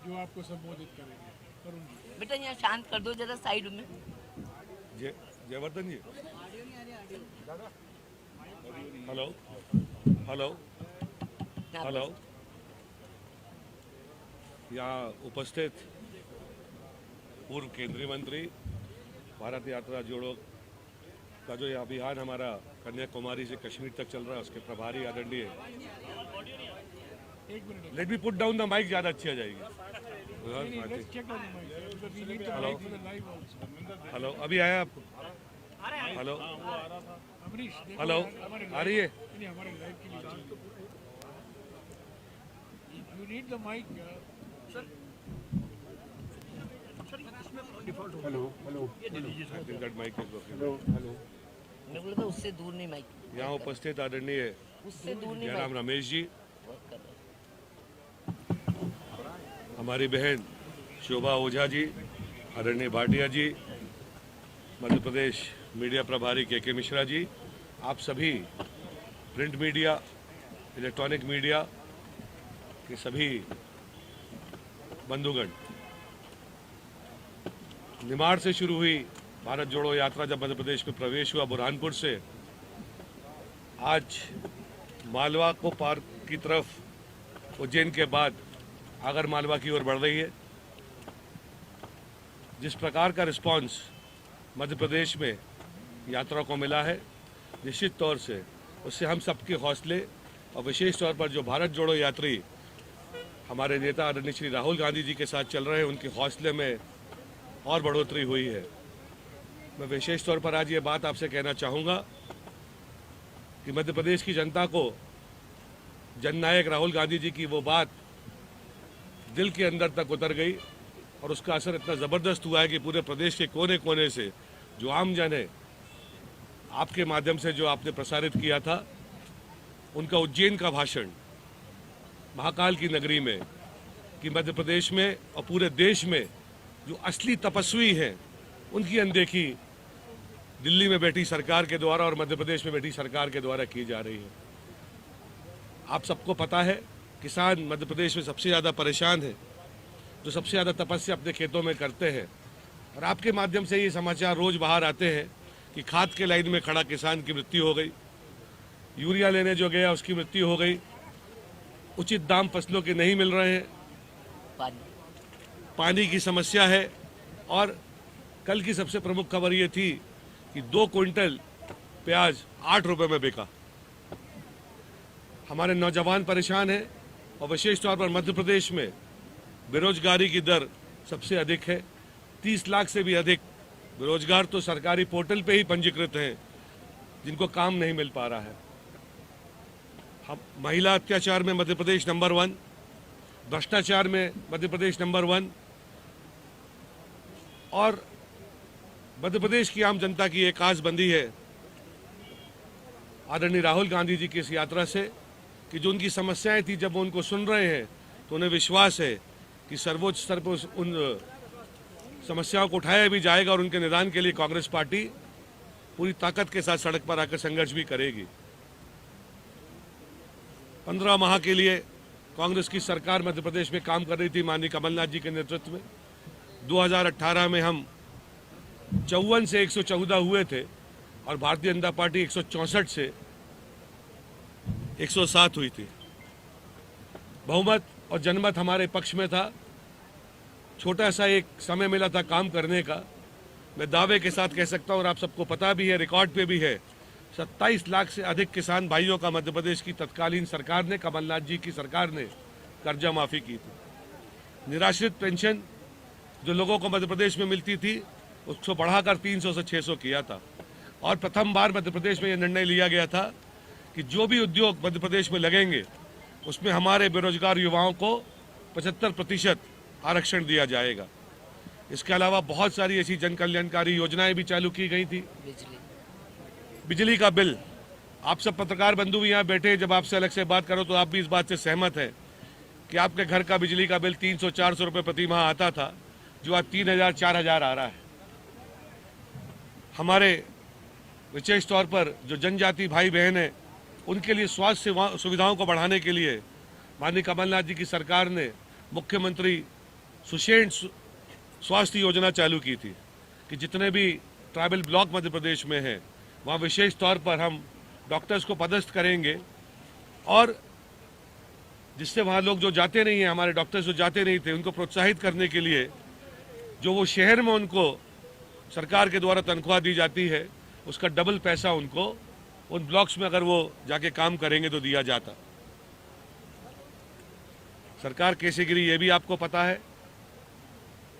जो आपको संबोधित करेंगे। करुण जी, बेटा यहाँ शांत कर दो जरा साइड में। जयवर्धन जी, हेलो हेलो हेलो, यहाँ उपस्थित पूर्व केंद्रीय मंत्री, भारत यात्रा जोड़ो का जो ये अभियान हमारा कन्याकुमारी से कश्मीर तक चल रहा है, उसके प्रभारी आदरणीय, let me put down the mic, ज़्यादा अच्छी आ जाएगी। हेलो हेलो, अभी आया आपको? हेलो हेलो, आ रही है? You need the mic. Hello hello that mic is working. Hello hello. मैं बोला था उससे दूर नहीं माइक, यहाँ उपस्थित आदरणीय उससे दूर नहीं मेरा नाम माइक। रमेश जी, वर्क कर रहा है। हमारी बहन शोभा ओझा जी, आदरणीय भाटिया जी, मध्य प्रदेश मीडिया प्रभारी के मिश्रा जी, आप सभी प्रिंट मीडिया, इलेक्ट्रॉनिक मीडिया के सभी बंधुगण, निमाड़ से शुरू हुई भारत जोड़ो यात्रा जब मध्य प्रदेश में प्रवेश हुआ बुरहानपुर से, आज मालवा को पार की तरफ उज्जैन के बाद आगर मालवा की ओर बढ़ रही है। जिस प्रकार का रिस्पांस मध्य प्रदेश में यात्रा को मिला है, निश्चित तौर से उससे हम सबके हौसले और विशेष तौर पर जो भारत जोड़ो यात्री हमारे नेता आदरणीय श्री राहुल गांधी जी के साथ चल रहे हैं, उनके हौसले में और बढ़ोतरी हुई है। मैं विशेष तौर पर आज ये बात आपसे कहना चाहूँगा कि मध्य प्रदेश की जनता को जननायक राहुल गांधी जी की वो बात दिल के अंदर तक उतर गई और उसका असर इतना ज़बरदस्त हुआ है कि पूरे प्रदेश के कोने कोने से जो आम जन है, आपके माध्यम से जो आपने प्रसारित किया था, उनका उज्जैन का भाषण महाकाल की नगरी में, कि मध्य प्रदेश में और पूरे देश में जो असली तपस्वी हैं उनकी अनदेखी दिल्ली में बैठी सरकार के द्वारा और मध्य प्रदेश में बैठी सरकार के द्वारा की जा रही है। आप सबको पता है, किसान मध्य प्रदेश में सबसे ज़्यादा परेशान है, जो सबसे ज़्यादा तपस्या अपने खेतों में करते हैं, और आपके माध्यम से ये समाचार रोज़ बाहर आते हैं कि खाद के लाइन में खड़ा किसान की मृत्यु हो गई, यूरिया लेने जो गया उसकी मृत्यु हो गई, उचित दाम फसलों के नहीं मिल रहे हैं, पानी की समस्या है, और कल की सबसे प्रमुख खबर ये थी कि 2 क्विंटल प्याज 8 रुपए में बिका। हमारे नौजवान परेशान हैं और विशेष तौर पर मध्य प्रदेश में बेरोजगारी की दर सबसे अधिक है। 30 लाख से भी अधिक बेरोजगार तो सरकारी पोर्टल पे ही पंजीकृत हैं, जिनको काम नहीं मिल पा रहा है। हम महिला अत्याचार में मध्य प्रदेश नंबर 1, भ्रष्टाचार में मध्य प्रदेश नंबर 1, और मध्य प्रदेश की आम जनता की एक आस बंधी है आदरणीय राहुल गांधी जी की इस यात्रा से कि जो उनकी समस्याएं थी, जब वो उनको सुन रहे हैं तो उन्हें विश्वास है कि सर्वोच्च स्तर पर उन समस्याओं को उठाया भी जाएगा और उनके निदान के लिए कांग्रेस पार्टी पूरी ताकत के साथ सड़क पर आकर संघर्ष भी करेगी। 15 माह के लिए कांग्रेस की सरकार मध्य प्रदेश में काम कर रही थी माननीय कमलनाथ जी के नेतृत्व में। 2018 में हम 54 से 114 हुए थे और भारतीय जनता पार्टी 164 से 107 हुई थी। बहुमत और जनमत हमारे पक्ष में था। छोटा सा एक समय मिला था काम करने का। मैं दावे के साथ कह सकता हूं, और आप सबको पता भी है, रिकॉर्ड पे भी है, 27 लाख से अधिक किसान भाइयों का मध्य प्रदेश की तत्कालीन सरकार ने, कमलनाथ जी की सरकार ने कर्जा माफी की थी। निराश्रित पेंशन जो लोगों को मध्य प्रदेश में मिलती थी उसको बढ़ाकर 300 से 600 किया था। और प्रथम बार मध्य प्रदेश में यह निर्णय लिया गया था कि जो भी उद्योग मध्य प्रदेश में लगेंगे उसमें हमारे बेरोजगार युवाओं को 75% आरक्षण दिया जाएगा। इसके अलावा बहुत सारी ऐसी जन कल्याणकारी योजनाएं भी चालू की गई थी। बिजली का बिल, आप सब पत्रकार बंधु भी यहाँ बैठे, जब आपसे अलग से बात करो तो आप भी इस बात से सहमत हैं कि आपके घर का बिजली का बिल 300-400 रुपये प्रति माह आता था, जो आज 3000-4000 आ रहा है। हमारे विशेष तौर पर जो जनजाति भाई बहन हैं, उनके लिए स्वास्थ्य सुविधाओं को बढ़ाने के लिए माननीय कमलनाथ जी की सरकार ने मुख्यमंत्री सुषेण स्वास्थ्य योजना चालू की थी कि जितने भी ट्राइबल ब्लॉक मध्य प्रदेश में हैं वहाँ विशेष तौर पर हम डॉक्टर्स को पदस्थ करेंगे और जिससे वहाँ लोग जो जाते नहीं हैं, हमारे डॉक्टर्स जो जाते नहीं थे, उनको प्रोत्साहित करने के लिए जो वो शहर में उनको सरकार के द्वारा तनख्वाह दी जाती है उसका डबल पैसा उनको उन ब्लॉक्स में अगर वो जाके काम करेंगे तो दिया जाता। सरकार कैसे गिरी ये भी आपको पता है,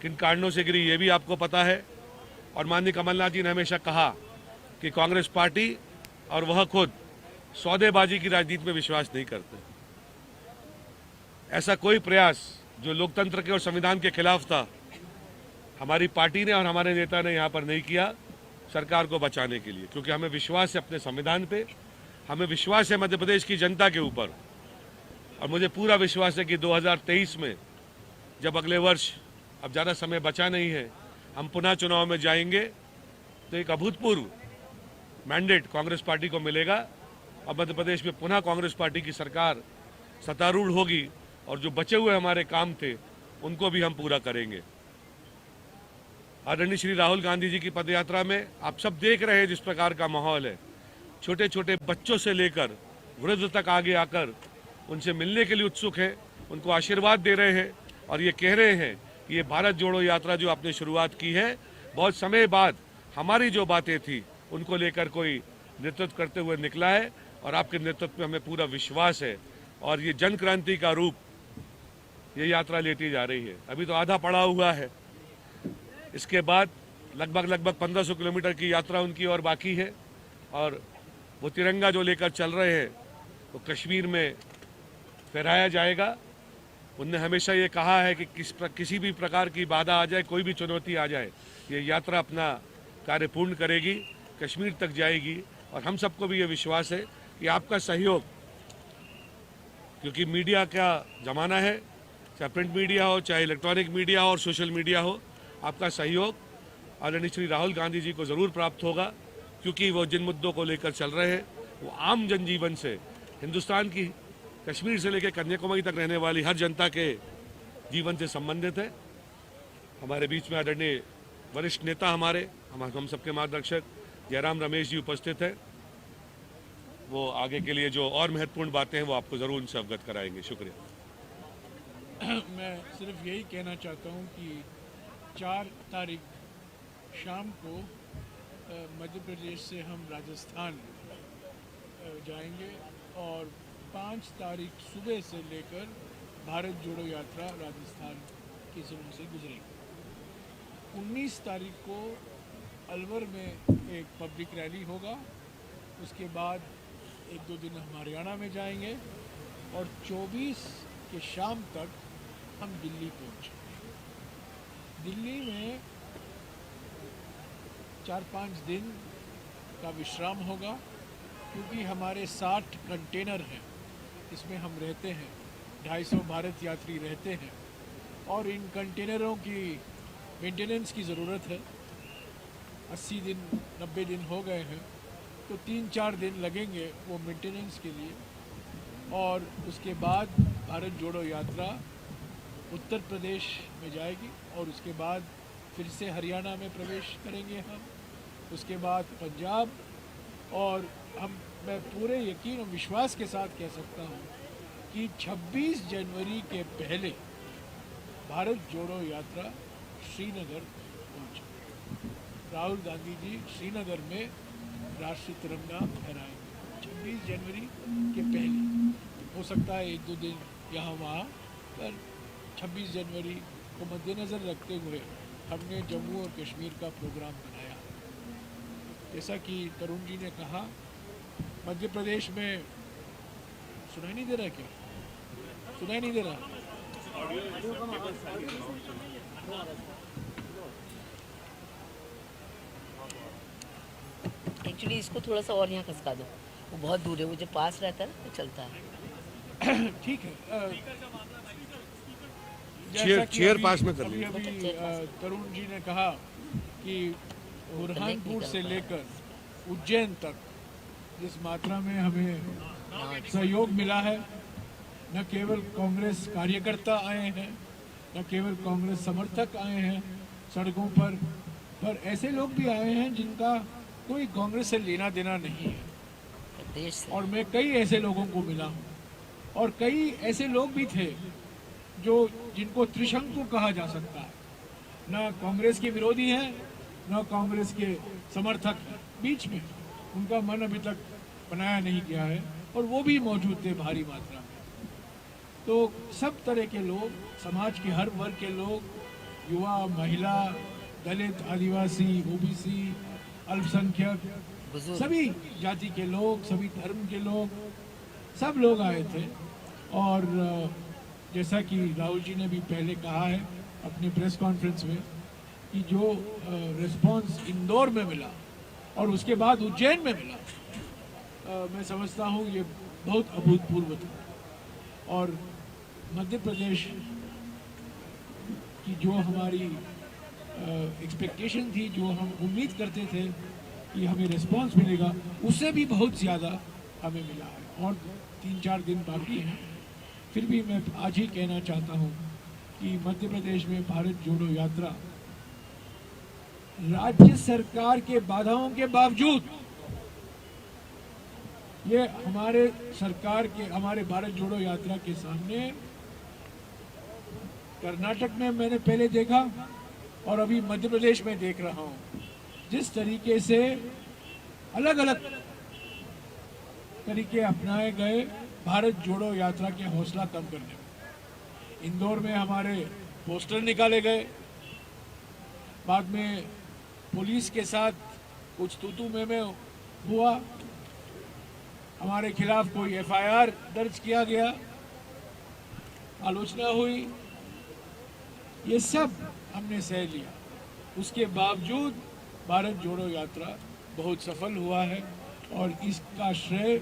किन कारणों से गिरी ये भी आपको पता है। और माननीय कमलनाथ जी ने हमेशा कहा कि कांग्रेस पार्टी और वह खुद सौदेबाजी की राजनीति में विश्वास नहीं करते। ऐसा कोई प्रयास जो लोकतंत्र के और संविधान के खिलाफ था हमारी पार्टी ने और हमारे नेता ने यहाँ पर नहीं किया सरकार को बचाने के लिए, क्योंकि हमें विश्वास है अपने संविधान पे, हमें विश्वास है मध्य प्रदेश की जनता के ऊपर। और मुझे पूरा विश्वास है कि 2023 में जब अगले वर्ष अब ज़्यादा समय बचा नहीं है, हम पुनः चुनाव में जाएंगे तो एक अभूतपूर्व मैंडेट कांग्रेस पार्टी को मिलेगा और मध्य प्रदेश में पुनः कांग्रेस पार्टी की सरकार सत्तारूढ़ होगी और जो बचे हुए हमारे काम थे उनको भी हम पूरा करेंगे। आदरणीय श्री राहुल गांधी जी की पदयात्रा में आप सब देख रहे हैं जिस प्रकार का माहौल है, छोटे छोटे बच्चों से लेकर वृद्ध तक आगे आकर उनसे मिलने के लिए उत्सुक है, उनको आशीर्वाद दे रहे हैं और ये कह रहे हैं कि ये भारत जोड़ो यात्रा जो आपने शुरुआत की है, बहुत समय बाद हमारी जो बातें थी उनको लेकर कोई नेतृत्व करते हुए निकला है और आपके नेतृत्व में हमें पूरा विश्वास है और ये जन क्रांति का रूप ये यात्रा लेती जा रही है। अभी तो आधा पड़ा हुआ है, इसके बाद लगभग 1500 किलोमीटर की यात्रा उनकी और बाकी है और वो तिरंगा जो लेकर चल रहे हैं वो कश्मीर में फहराया जाएगा। उनने हमेशा ये कहा है कि किसी भी प्रकार की बाधा आ जाए, कोई भी चुनौती आ जाए, ये यात्रा अपना कार्य पूर्ण करेगी, कश्मीर तक जाएगी। और हम सबको भी ये विश्वास है कि आपका सहयोग, क्योंकि मीडिया का ज़माना है, चाहे प्रिंट मीडिया हो, चाहे इलेक्ट्रॉनिक मीडिया हो और सोशल मीडिया हो, आपका सहयोग आदरणीय श्री राहुल गांधी जी को ज़रूर प्राप्त होगा, क्योंकि वो जिन मुद्दों को लेकर चल रहे हैं वो आम जनजीवन से, हिंदुस्तान की कश्मीर से लेकर कन्याकुमारी तक रहने वाली हर जनता के जीवन से संबंधित है। हमारे बीच में आदरणीय वरिष्ठ नेता हम सबके मार्गदर्शक जयराम रमेश जी उपस्थित हैं। वो आगे के लिए जो और महत्वपूर्ण बातें हैं वो आपको ज़रूर उनसे अवगत कराएंगे। शुक्रिया। मैं सिर्फ यही कहना चाहता हूँ कि 4 तारीख शाम को मध्य प्रदेश से हम राजस्थान जाएंगे और 5 तारीख सुबह से लेकर भारत जोड़ो यात्रा राजस्थान के ज़िलों से गुजरेगी। 19 तारीख को अलवर में एक पब्लिक रैली होगा, उसके बाद 1-2 दिन हम हरियाणा में जाएंगे और 24 के शाम तक हम दिल्ली पहुँचेंगे। दिल्ली में 4-5 दिन का विश्राम होगा, क्योंकि हमारे 60 कंटेनर हैं, इसमें हम रहते हैं, 250 भारत यात्री रहते हैं और इन कंटेनरों की मेंटेनेंस की ज़रूरत है। 80 दिन 90 दिन हो गए हैं, तो 3-4 दिन लगेंगे वो मेंटेनेंस के लिए। और उसके बाद भारत जोड़ो यात्रा उत्तर प्रदेश में जाएगी और उसके बाद फिर से हरियाणा में प्रवेश करेंगे हम, उसके बाद पंजाब। और मैं पूरे यकीन और विश्वास के साथ कह सकता हूँ कि 26 जनवरी के पहले भारत जोड़ो यात्रा श्रीनगर पहुँचे। राहुल गांधी जी श्रीनगर में राष्ट्रीय तिरंगा फहराएंगे 26 जनवरी के पहले। हो सकता है 1-2 दिन यहाँ वहाँ, पर 26 जनवरी को मद्देनज़र रखते हुए हमने जम्मू और कश्मीर का प्रोग्राम बनाया। जैसा कि तरुण जी ने कहा, मध्य प्रदेश में सुनाई नहीं दे रहा, क्या सुनाई नहीं दे रहा? एक्चुअली इसको थोड़ा सा और यहाँ खसका दो, वो बहुत दूर है, वो जो पास रहता है ना तो चलता है। ठीक है। चेयर पास में कर अभी तरुण जी ने कहा कि बुरहानपुर से लेकर उज्जैन तक जिस मात्रा में हमें सहयोग मिला है, न केवल कांग्रेस कार्यकर्ता आए हैं, न केवल कांग्रेस समर्थक आए हैं सड़कों पर ऐसे लोग भी आए हैं जिनका कोई कांग्रेस से लेना देना नहीं है। देश से और मैं कई ऐसे लोगों को मिला हूँ और कई ऐसे लोग भी थे जो जिनको त्रिशंकु कहा जा सकता है, न कांग्रेस के विरोधी हैं न कांग्रेस के समर्थक हैं, बीच में उनका मन अभी तक बनाया नहीं गया है और वो भी मौजूद थे भारी मात्रा में। तो सब तरह के लोग, समाज के हर वर्ग के लोग, युवा, महिला, दलित, आदिवासी, ओबीसी, अल्पसंख्यक, बुजुर्ग सभी जाति के लोग, सभी धर्म के लोग, सब लोग आए थे। और जैसा कि राहुल जी ने भी पहले कहा है अपने प्रेस कॉन्फ्रेंस में कि जो रिस्पांस इंदौर में मिला और उसके बाद उज्जैन में मिला, मैं समझता हूँ ये बहुत अभूतपूर्व था। और मध्य प्रदेश की जो हमारी एक्सपेक्टेशन थी, जो हम उम्मीद करते थे कि हमें रिस्पांस मिलेगा, उससे भी बहुत ज़्यादा हमें मिला है। और 3-4 दिन बाकी हैं, फिर भी मैं आज ही कहना चाहता हूँ कि मध्य प्रदेश में भारत जोड़ो यात्रा राज्य सरकार के बाधाओं के बावजूद, ये हमारे सरकार के, हमारे भारत जोड़ो यात्रा के सामने कर्नाटक में मैंने पहले देखा और अभी मध्य प्रदेश में देख रहा हूँ, जिस तरीके से अलग अलग तरीके अपनाए गए भारत जोड़ो यात्रा के हौसला कम करने में। इंदौर में हमारे पोस्टर निकाले गए, बाद में पुलिस के साथ कुछ तूतू में हुआ, हमारे खिलाफ कोई एफआईआर दर्ज किया गया, आलोचना हुई, ये सब हमने सह लिया। उसके बावजूद भारत जोड़ो यात्रा बहुत सफल हुआ है और इसका श्रेय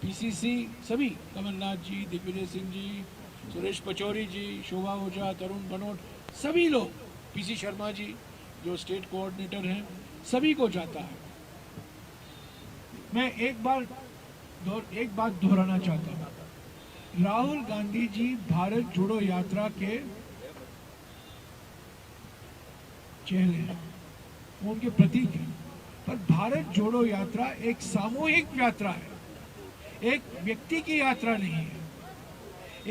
पीसीसी सभी, कमलनाथ जी, दिग्विजय सिंह जी, सुरेश पचौरी जी, शोभा ओझा, तरुण भनोट, सभी लोग, पीसी शर्मा जी जो स्टेट कोऑर्डिनेटर हैं, सभी को जाता है। मैं एक बात दोहराना चाहता हूँ, राहुल गांधी जी भारत जोड़ो यात्रा के चेहरे हैं, वो उनके प्रतीक हैं, पर भारत जोड़ो यात्रा एक सामूहिक यात्रा है, एक व्यक्ति की यात्रा नहीं है।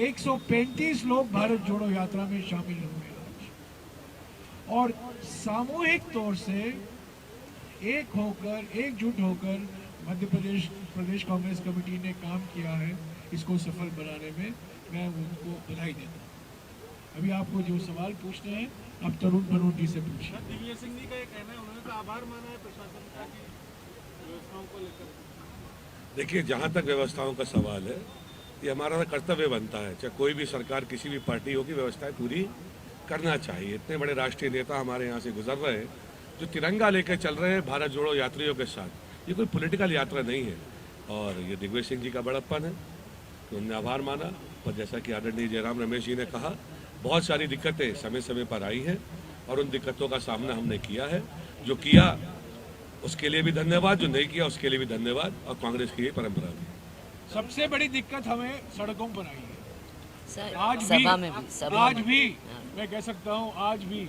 135 लोग भारत जोड़ो यात्रा में शामिल हुए आज, और सामूहिक तौर से एक होकर, एकजुट होकर मध्य प्रदेश कांग्रेस कमेटी ने काम किया है इसको सफल बनाने में। मैं उनको बधाई देता हूँ। अभी आपको जो सवाल पूछने हैं आप तरुण भनोट जी से पूछिए। दिग्विजय सिंह जी का ये कहना है, उन्होंने तो आभार माना है प्रशासन का कि व्यवस्थाओं को लेकर। देखिए, जहाँ तक व्यवस्थाओं का सवाल है, ये हमारा कर्तव्य बनता है, चाहे कोई भी सरकार, किसी भी पार्टी हो, की व्यवस्थाएं पूरी करना चाहिए। इतने बड़े राष्ट्रीय नेता हमारे यहाँ से गुजर रहे हैं, जो तिरंगा लेकर चल रहे हैं भारत जोड़ो यात्रियों के साथ। ये कोई पॉलिटिकल यात्रा नहीं है और ये दिग्विजय सिंह जी का बड़प्पन है कि उन्होंने आभार माना। और जैसा कि आदरणीय जयराम रमेश जी ने कहा, बहुत सारी दिक्कतें समय समय पर आई हैं और उन दिक्कतों का सामना हमने किया है। जो किया उसके लिए भी धन्यवाद, जो नहीं किया उसके लिए भी धन्यवाद, और कांग्रेस की ये परंपरा भी। सबसे बड़ी दिक्कत हमें सड़कों पर आई है। सर, आज सभा भी, में भी, सभा आज में भी हाँ। मैं कह सकता हूँ, आज भी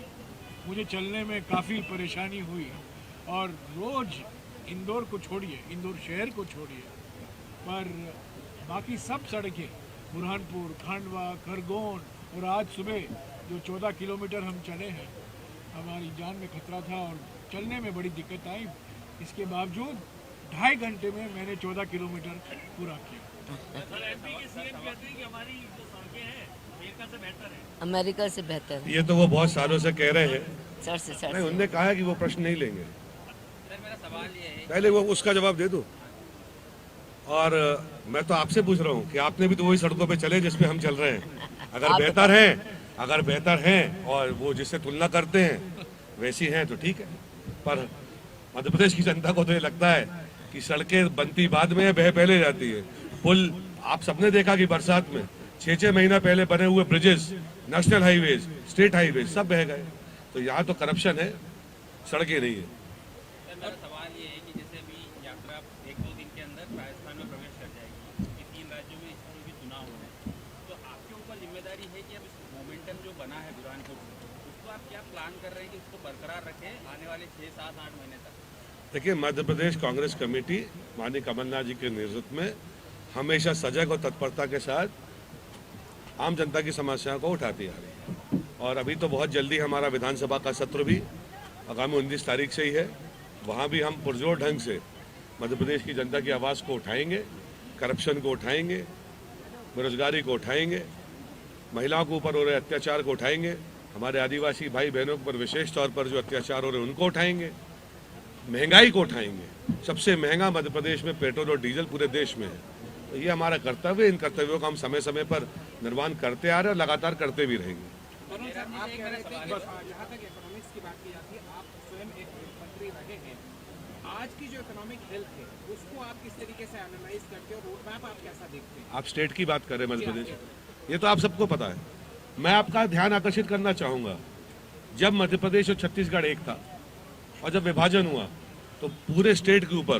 मुझे चलने में काफ़ी परेशानी हुई और रोज इंदौर को छोड़िए, इंदौर शहर को छोड़िए, पर बाकी सब सड़कें, बुरहानपुर, खांडवा, खरगोन, और आज सुबह जो 14 किलोमीटर हम चले हैं, हमारी जान में खतरा था और चलने में बड़ी दिक्कत आई। इसके बावजूद 2.5 घंटे में मैंने 14 किलोमीटर पूरा किया। एमपी के सीएम कहते हैं कि हमारी जो सड़कें हैं अमेरिका से बेहतर है। अमेरिका से बेहतर है। ये तो वो बहुत सालों से कह रहे हैं। सर से सर नहीं, से। उनने कहा है कि वो प्रश्न नहीं लेंगे। सर, मेरा सवाल ये है, पहले वो उसका जवाब दे दो। और मैं तो आपसे पूछ रहा हूँ कि आपने भी तो वही सड़कों पे चले जिस पे हम चल रहे हैं। अगर बेहतर हैं और वो जिससे तुलना करते हैं वैसी हैं तो ठीक है, पर मध्य प्रदेश की जनता को तो ये लगता है कि सड़कें बनती बाद में है, बह पहले जाती है। पुल आप सबने देखा कि बरसात में 6-6 महीना पहले बने हुए bridges, national highways, state highways सब बह गए। तो यहाँ तो करप्शन है, सड़कें नहीं है। सर मेरा सवाल ये है कि जैसे अभी यात्रा 1-2 दिन के अंदर राजस्थान में प्रवेश कर जाएगी, क्योंकि 3 राज्यों में इस समय भी चुनाव हो रहे हैं, तो आपके ऊपर जिम्मेदारी है कि अब इस मोमेंटम जो बना है उसको आप क्या प्लान कर रहे हैं कि उसको बरकरार रखें आने वाले 6, 7, 8 महीने तक? देखिए, मध्य प्रदेश कांग्रेस कमेटी माननीय कमलनाथ जी के नेतृत्व में हमेशा सजग और तत्परता के साथ आम जनता की समस्याओं को उठाती आ रही है। और अभी तो बहुत जल्दी हमारा विधानसभा का सत्र भी आगामी 19 तारीख से ही है। वहाँ भी हम पुरजोर ढंग से मध्य प्रदेश की जनता की आवाज़ को उठाएंगे, करप्शन को उठाएंगे, बेरोजगारी को उठाएंगे, महिलाओं के ऊपर हो रहे अत्याचार को उठाएंगे, हमारे आदिवासी भाई बहनों के ऊपर विशेष तौर पर जो अत्याचार हो रहे हैं उनको उठाएंगे, महंगाई को उठाएंगे। सबसे महंगा मध्य प्रदेश में पेट्रोल और डीजल पूरे देश में है। तो ये हमारा कर्तव्य है। इन कर्तव्यों का हम समय समय पर निर्वहन करते आ रहे हैं और लगातार करते भी रहेंगे। आप कह रहे थे कि जहाँ तक इकोनॉमिक्स की बात की जाती है, आप स्वयं एक मंत्री रहे हैं। आज की जो इकोनॉमिक हेल्थ है उसको आप किस तरीके से एनालाइज करते हो, रोड मैप आप कैसा देखते हैं? आप स्टेट की बात कर रहे हैं मध्य प्रदेश, ये तो आप सबको पता है। मैं आपका ध्यान आकर्षित करना चाहूंगा, जब मध्य प्रदेश और छत्तीसगढ़ एक था और जब विभाजन हुआ तो पूरे स्टेट के ऊपर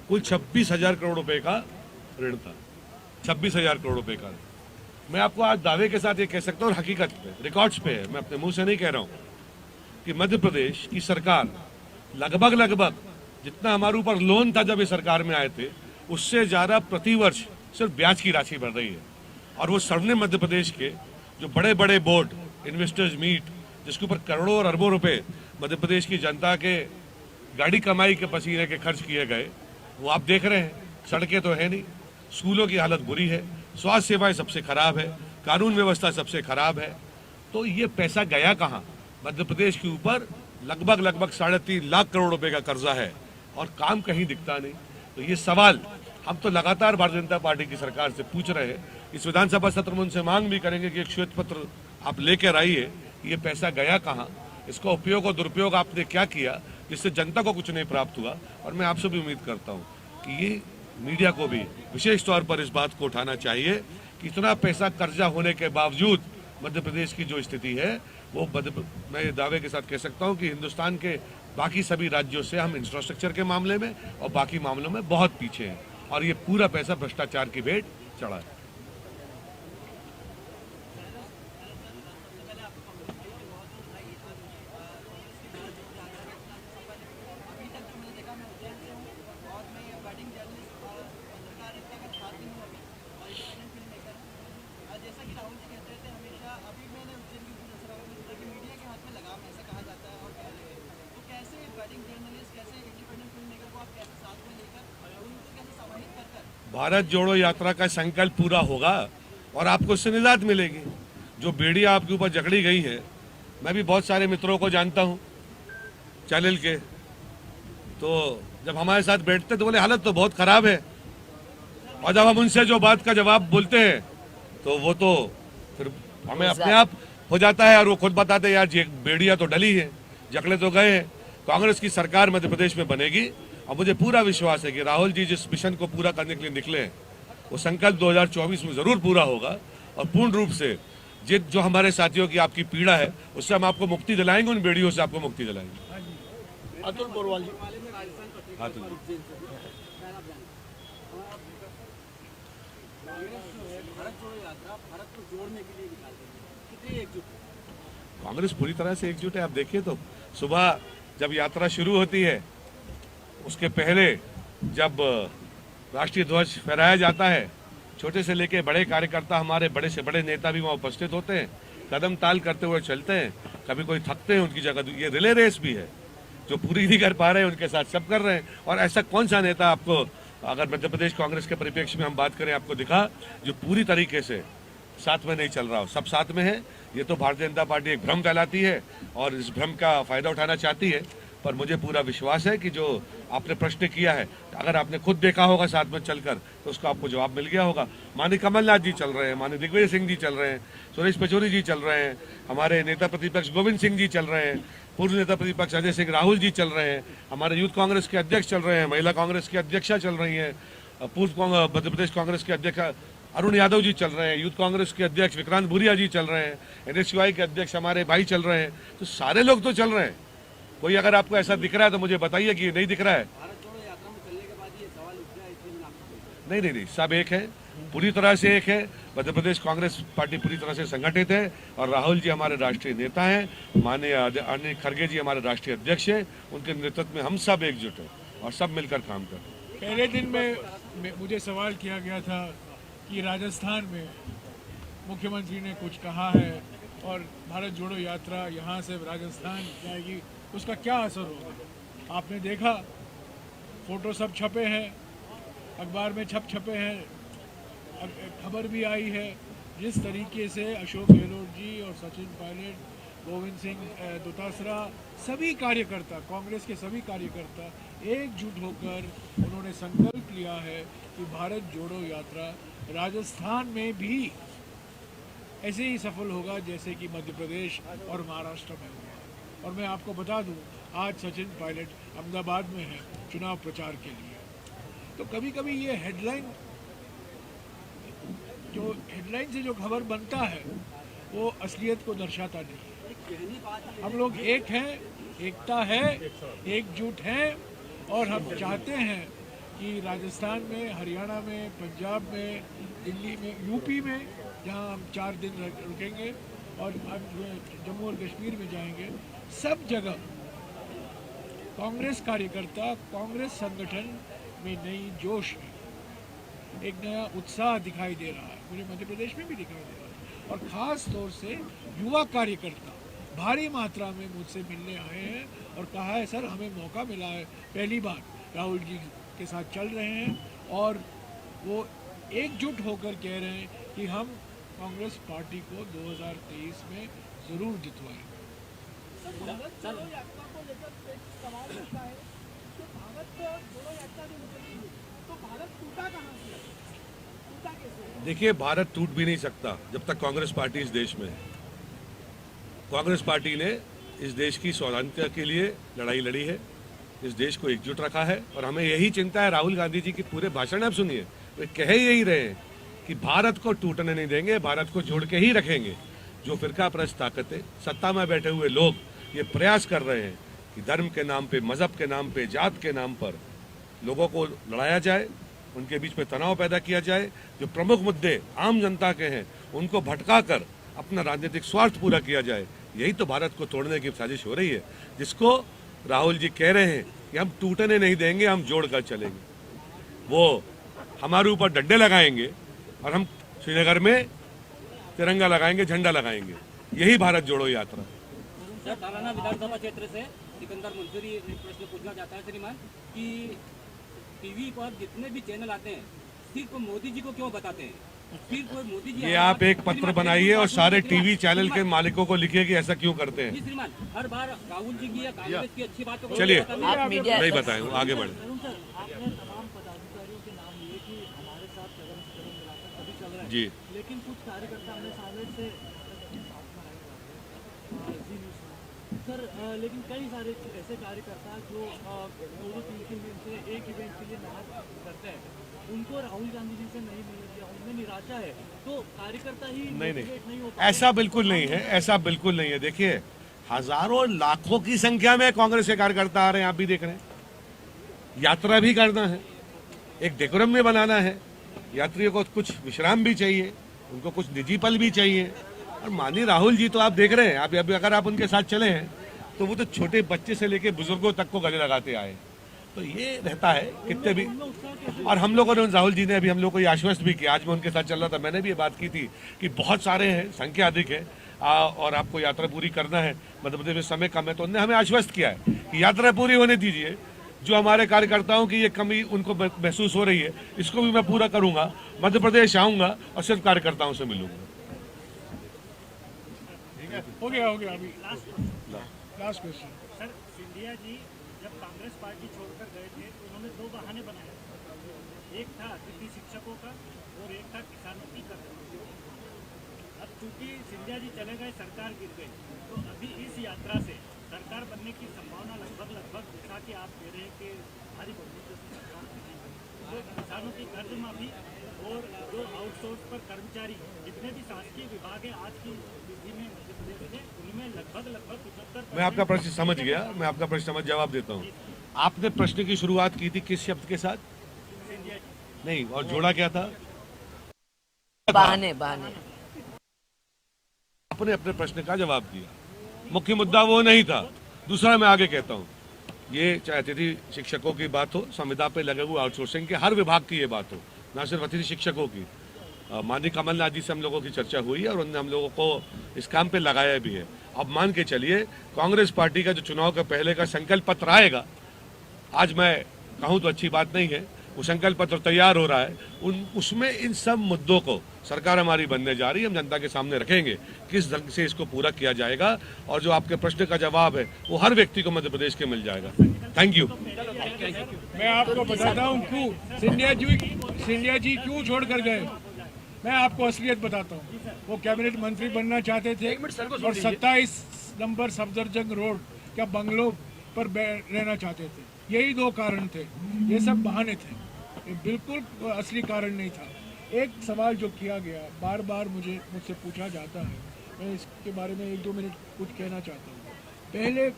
कुल 26,000 करोड़ रुपए का ऋण था। 26,000 करोड़ रुपए का। मैं आपको आज दावे के साथ ये कह सकता हूँ, और हकीकत पे रिकॉर्ड्स पे है, मैं अपने मुंह से नहीं कह रहा हूँ, कि मध्य प्रदेश की सरकार लगभग जितना हमारे ऊपर लोन था जब ये सरकार में आए थे, उससे ज्यादा प्रतिवर्ष सिर्फ ब्याज की राशि बढ़ रही है। और वो स्वर्णिम मध्य प्रदेश के जो बड़े बड़े बोर्ड, इन्वेस्टर्स मीट, जिसके ऊपर करोड़ों और अरबों रुपए मध्य प्रदेश की जनता के गाड़ी कमाई के पसीने के खर्च किए गए, वो आप देख रहे हैं। सड़कें तो है नहीं, स्कूलों की हालत बुरी है, स्वास्थ्य सेवाएं सबसे खराब है, कानून व्यवस्था सबसे खराब है। तो ये पैसा गया कहाँ? मध्य प्रदेश के ऊपर लगभग 3.5 लाख करोड़ रुपए का कर्जा है और काम कहीं दिखता नहीं। तो ये सवाल हम तो लगातार भारतीय जनता पार्टी की सरकार से पूछ रहे हैं। इस विधानसभा सत्र में उनसे मांग भी करेंगे कि एक श्वेत पत्र आप लेकर आइए, ये पैसा गया कहाँ, इसका उपयोग और दुरुपयोग आपने क्या किया, जिससे जनता को कुछ नहीं प्राप्त हुआ। और मैं आपसे भी उम्मीद करता हूँ कि ये मीडिया को भी विशेष तौर पर इस बात को उठाना चाहिए कि इतना पैसा कर्जा होने के बावजूद मध्य प्रदेश की जो स्थिति है वो मैं ये दावे के साथ कह सकता हूँ कि हिंदुस्तान के बाकी सभी राज्यों से हम इंफ्रास्ट्रक्चर के मामले में और बाकी मामलों में बहुत पीछे हैं। और ये पूरा पैसा भ्रष्टाचार की भेंट चढ़ा है। भारत जोड़ो यात्रा का संकल्प पूरा होगा और आपको इससे निजात मिलेगी। जो बेड़ियां आपके ऊपर जकड़ी गई है, मैं भी बहुत सारे मित्रों को जानता हूं चैनल के, तो जब हमारे साथ बैठते तो बोले हालत तो बहुत खराब है, और जब हम उनसे जो बात का जवाब बोलते हैं तो वो तो फिर हमें अपने आप हो जाता है और वो खुद बताते हैं यार बेड़ियां तो डली है, जकड़े तो गए हैं। कांग्रेस की सरकार मध्य प्रदेश में बनेगी और मुझे पूरा विश्वास है कि राहुल जी जिस मिशन को पूरा करने के लिए निकले हैं वो संकल्प 2024 में जरूर पूरा होगा। और पूर्ण रूप से जो हमारे साथियों की आपकी पीड़ा है उससे हम आपको मुक्ति दिलाएंगे, उन बेड़ियों से आपको मुक्ति दिलाएंगे। अतुल बोरवाल जी। कांग्रेस पूरी तरह से एकजुट है। आप देखिए तो सुबह जब यात्रा शुरू होती है उसके पहले जब राष्ट्रीय ध्वज फहराया जाता है, छोटे से लेके बड़े कार्यकर्ता, हमारे बड़े से बड़े नेता भी वहाँ उपस्थित होते हैं, कदम ताल करते हुए चलते हैं। कभी कोई थकते हैं उनकी जगह, ये रिले रेस भी है, जो पूरी नहीं कर पा रहे हैं उनके साथ सब कर रहे हैं। और ऐसा कौन सा नेता आपको, अगर मध्य प्रदेश कांग्रेस के परिप्रेक्ष्य में हम बात करें, आपको दिखा जो पूरी तरीके से साथ में नहीं चल रहा हो? सब साथ में है। ये तो भारतीय जनता पार्टी एक भ्रम फैलाती है और इस भ्रम का फायदा उठाना चाहती है। पर मुझे पूरा विश्वास है कि जो आपने प्रश्न किया है, अगर आपने खुद देखा होगा साथ में चलकर, तो उसका आपको जवाब मिल गया होगा। माननीय कमलनाथ जी चल रहे हैं, माननीय दिग्विजय सिंह जी चल रहे हैं, सुरेश पचौरी जी चल रहे हैं, हमारे नेता प्रतिपक्ष गोविंद सिंह जी चल रहे हैं, पूर्व नेता प्रतिपक्ष अजय सिंह राहुल जी चल रहे हैं, हमारे यूथ कांग्रेस के अध्यक्ष चल रहे हैं, महिला कांग्रेस की अध्यक्षा चल रही है, पूर्व मध्य प्रदेश कांग्रेस के अध्यक्ष अरुण यादव जी चल रहे हैं, यूथ कांग्रेस के अध्यक्ष विक्रांत भूरिया जी चल रहे हैं, NSUI के अध्यक्ष हमारे भाई चल रहे हैं। तो सारे लोग तो चल रहे हैं। कोई अगर आपको ऐसा दिख रहा है तो मुझे बताइए कि ये नहीं दिख रहा है। नहीं, सब एक है। पूरी तरह से एक है। मध्य प्रदेश कांग्रेस पार्टी पूरी तरह से संगठित है और राहुल जी हमारे राष्ट्रीय नेता हैं, माननीय आदरणीय खड़गे जी हमारे राष्ट्रीय अध्यक्ष हैं। उनके नेतृत्व में हम सब एकजुट हैं और सब मिलकर काम कर रहे हैं। पहले दिन में मुझे सवाल किया गया था कि राजस्थान में मुख्यमंत्री ने कुछ कहा है और भारत जोड़ो यात्रा यहाँ से राजस्थान जाएगी, उसका क्या असर होगा। आपने देखा, फोटो सब छपे हैं, अखबार में छपे हैं, खबर भी आई है। जिस तरीके से अशोक गहलोत जी और सचिन पायलट, गोविंद सिंह दोतासरा, सभी कार्यकर्ता, कांग्रेस के सभी कार्यकर्ता एकजुट होकर उन्होंने संकल्प लिया है कि भारत जोड़ो यात्रा राजस्थान में भी ऐसे ही सफल होगा जैसे कि मध्य प्रदेश और महाराष्ट्र में हुआ। और मैं आपको बता दूं, आज सचिन पायलट अहमदाबाद में है चुनाव प्रचार के लिए। तो कभी कभी ये हेडलाइन से जो खबर बनता है वो असलियत को दर्शाता नहीं है। हम लोग एक हैं, एकता है, एकजुट हैं और हम चाहते हैं कि राजस्थान में, हरियाणा में, पंजाब में, दिल्ली में, यूपी में, जहां हम 4 दिन रुकेंगे और जम्मू और कश्मीर में जाएंगे, सब जगह कांग्रेस कार्यकर्ता, कांग्रेस संगठन में नई जोश है, एक नया उत्साह दिखाई दे रहा है। मुझे मध्य प्रदेश में भी दिखाई दे रहा है और ख़ास तौर से युवा कार्यकर्ता भारी मात्रा में मुझसे मिलने आए हैं और कहा है सर हमें मौका मिला है, पहली बार राहुल जी के साथ चल रहे हैं और वो एकजुट होकर कह रहे हैं कि हम कांग्रेस पार्टी को 2023 में ज़रूर जितवाएंगे। देखिए, भारत टूट भी नहीं सकता जब तक कांग्रेस पार्टी इस देश में है। कांग्रेस पार्टी ने इस देश की स्वाधीनता के लिए लड़ाई लड़ी है, इस देश को एकजुट रखा है और हमें यही चिंता है। राहुल गांधी जी की पूरे भाषण आप सुनिए, वे कह यही रहे हैं कि भारत को टूटने नहीं देंगे, भारत को जोड़ के ही रखेंगे। जो फिरका परस्त ताकतें, सत्ता में बैठे हुए लोग ये प्रयास कर रहे हैं कि धर्म के नाम पे, मजहब के नाम पे, जात के नाम पर लोगों को लड़ाया जाए, उनके बीच में तनाव पैदा किया जाए, जो प्रमुख मुद्दे आम जनता के हैं उनको भटका कर अपना राजनीतिक स्वार्थ पूरा किया जाए, यही तो भारत को तोड़ने की साजिश हो रही है, जिसको राहुल जी कह रहे हैं कि हम टूटने नहीं देंगे, हम जोड़कर चलेंगे। वो हमारे ऊपर डंडे लगाएंगे और हम श्रीनगर में तिरंगा लगाएंगे, झंडा लगाएंगे। यही भारत जोड़ो यात्रा। सर, थाना विधानसभा क्षेत्र से सिकंदर मंसूरी प्रश्न पूछना चाहता है श्रीमान कि टीवी पर जितने भी चैनल आते हैं सिर्फ मोदी जी को क्यों बताते हैं? सिर्फ मोदी जी। ये आप एक पत्र बनाइए और सारे टीवी चैनल के मालिकों को लिखिए कि ऐसा क्यों करते हैं। श्रीमान, हर बार राहुल जी की या कांग्रेस की अच्छी बात को चलिए, आप मीडिया नहीं बताएं, आगे बढ़े। आपने तमाम पदाधिकारियों के नाम लिए कि हमारे साथ कदम से कदम मिलाकर कभी चल रहा है जी, लेकिन कुछ कार्यकर्ता हमने सामने से सर, लेकिन कई सारे ऐसे कार्यकर्ता जो 2-3 दिन से एक इवेंट के लिए मेहनत करते हैं, उनको राहुल गांधी जी से नहीं मिल गया, उनमें निराशा है, तो कार्यकर्ता ही नहीं हो, ऐसा बिल्कुल नहीं है, ऐसा बिल्कुल नहीं है। देखिए, हजारों लाखों की संख्या में कांग्रेस के कार्यकर्ता आ रहे हैं, आप भी देख रहे हैं। यात्रा भी करना है, एक डेकोरम में बनाना है, यात्रियों को कुछ विश्राम भी चाहिए, उनको कुछ निजी पल भी चाहिए। और माननीय राहुल जी तो आप देख रहे हैं, आप अगर आप उनके साथ चले हैं तो वो तो छोटे बच्चे से लेके बुजुर्गों तक को गले लगाते आए। तो ये रहता है कितने भी। और हम लोगों ने, राहुल जी ने अभी हम लोग को ये आश्वस्त भी किया, आज मैं उनके साथ चल रहा था, मैंने भी ये बात की थी कि बहुत सारे हैं, संख्या अधिक है और आपको यात्रा पूरी करना है, मध्य प्रदेश में समय कम है, तो उन्होंने हमें आश्वस्त किया है कि यात्रा पूरी होने दीजिए। जो हमारे कार्यकर्ताओं की ये कमी उनको महसूस हो रही है, इसको भी मैं पूरा करूंगा। मध्य प्रदेश आऊंगा और सिर्फ कार्यकर्ताओं से मिलूंगा। हो गया अभी last question. Sir, Scindia ji जब कांग्रेस पार्टी छोड़कर गए थे तो उन्होंने 2 बहाने बनाए, एक था अतिथि शिक्षकों का और एक था किसानों की कर। अब चूंकि सिंधिया जी चले गए, सरकार गिर गई, तो अभी इस यात्रा से सरकार बनने की संभावना लगभग जैसा कि आप कह रहे हैं कि भारी बहुमत से सरकार बनेगी, तो किसानों की कर्ज माफी और जो आउटसोर्स पर कर्मचारी जितने भी शासकीय विभाग है आज की स्थिति में मध्य प्रदेश में, उनमें लगभग 75। मैं आपका प्रश्न समझ गया, मैं आपका प्रश्न समझ जवाब देता हूँ। आपने प्रश्न की शुरुआत की थी किस शब्द के साथ? नहीं, और जोड़ा क्या था? बहाने बहाने। आपने अपने प्रश्न का जवाब दिया, मुख्य मुद्दा वो नहीं था। दूसरा मैं आगे कहता हूँ, ये चाहे अतिथि शिक्षकों की बात हो, संविदा पे लगे हुए आउटसोर्सिंग के हर विभाग की ये बात हो, ना सिर्फ अतिथि शिक्षकों की। माननीय कमलनाथ जी से हम लोगों की चर्चा हुई है और उन्होंने हम लोगों को इस काम पे लगाया भी है। अब मान के चलिए कांग्रेस पार्टी का जो चुनाव का पहले का संकल्प पत्र आएगा, आज मैं कहूँ तो अच्छी बात नहीं है, वो संकल्प पत्र तैयार हो रहा है, उसमें इन सब मुद्दों को सरकार हमारी बनने जा रही है, हम जनता के सामने रखेंगे किस ढंग से इसको पूरा किया जाएगा, और जो आपके प्रश्न का जवाब है वो हर व्यक्ति को मध्य प्रदेश के मिल जाएगा। Thank you. मैं आपको बताता हूँ क्यों सिंधिया जी क्यों छोड़ कर गए। मैं आपको असलियत बताता हूँ। वो कैबिनेट मंत्री बनना चाहते थे और 27 नंबर सफदरजंग रोड क्या बंगलों पर रहना चाहते थे। यही 2 कारण थे, ये सब बहाने थे, ये बिल्कुल असली कारण नहीं था। एक सवाल जो किया गया बार बार मुझसे पूछा जाता है, मैं इसके बारे में 1-2 मिनट कुछ कहना चाहता हूँ। पहले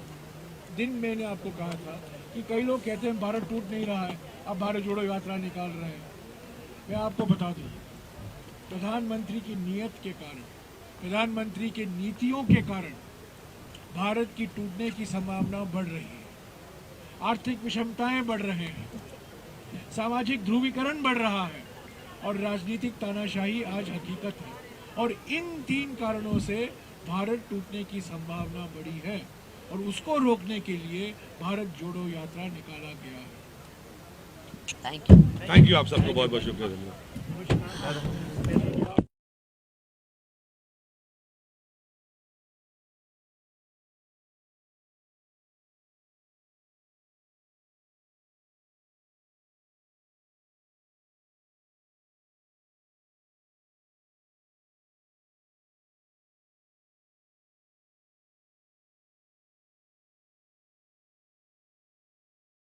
दिन मैंने आपको कहा था कि कई लोग कहते हैं भारत टूट नहीं रहा है, अब भारत जोड़ो यात्रा निकाल रहे हैं। मैं आपको बता दूं, प्रधानमंत्री की नीयत के कारण, प्रधानमंत्री की नीतियों के कारण भारत की टूटने की संभावना बढ़ रही है। आर्थिक विषमताएं बढ़ रहे हैं, सामाजिक ध्रुवीकरण बढ़ रहा है और राजनीतिक तानाशाही आज हकीकत है। और इन 3 कारणों से भारत टूटने की संभावना बढ़ी है और उसको रोकने के लिए भारत जोड़ो यात्रा निकाला गया है। Thank you. थैंक यू, आप सबको बहुत बहुत शुक्रिया।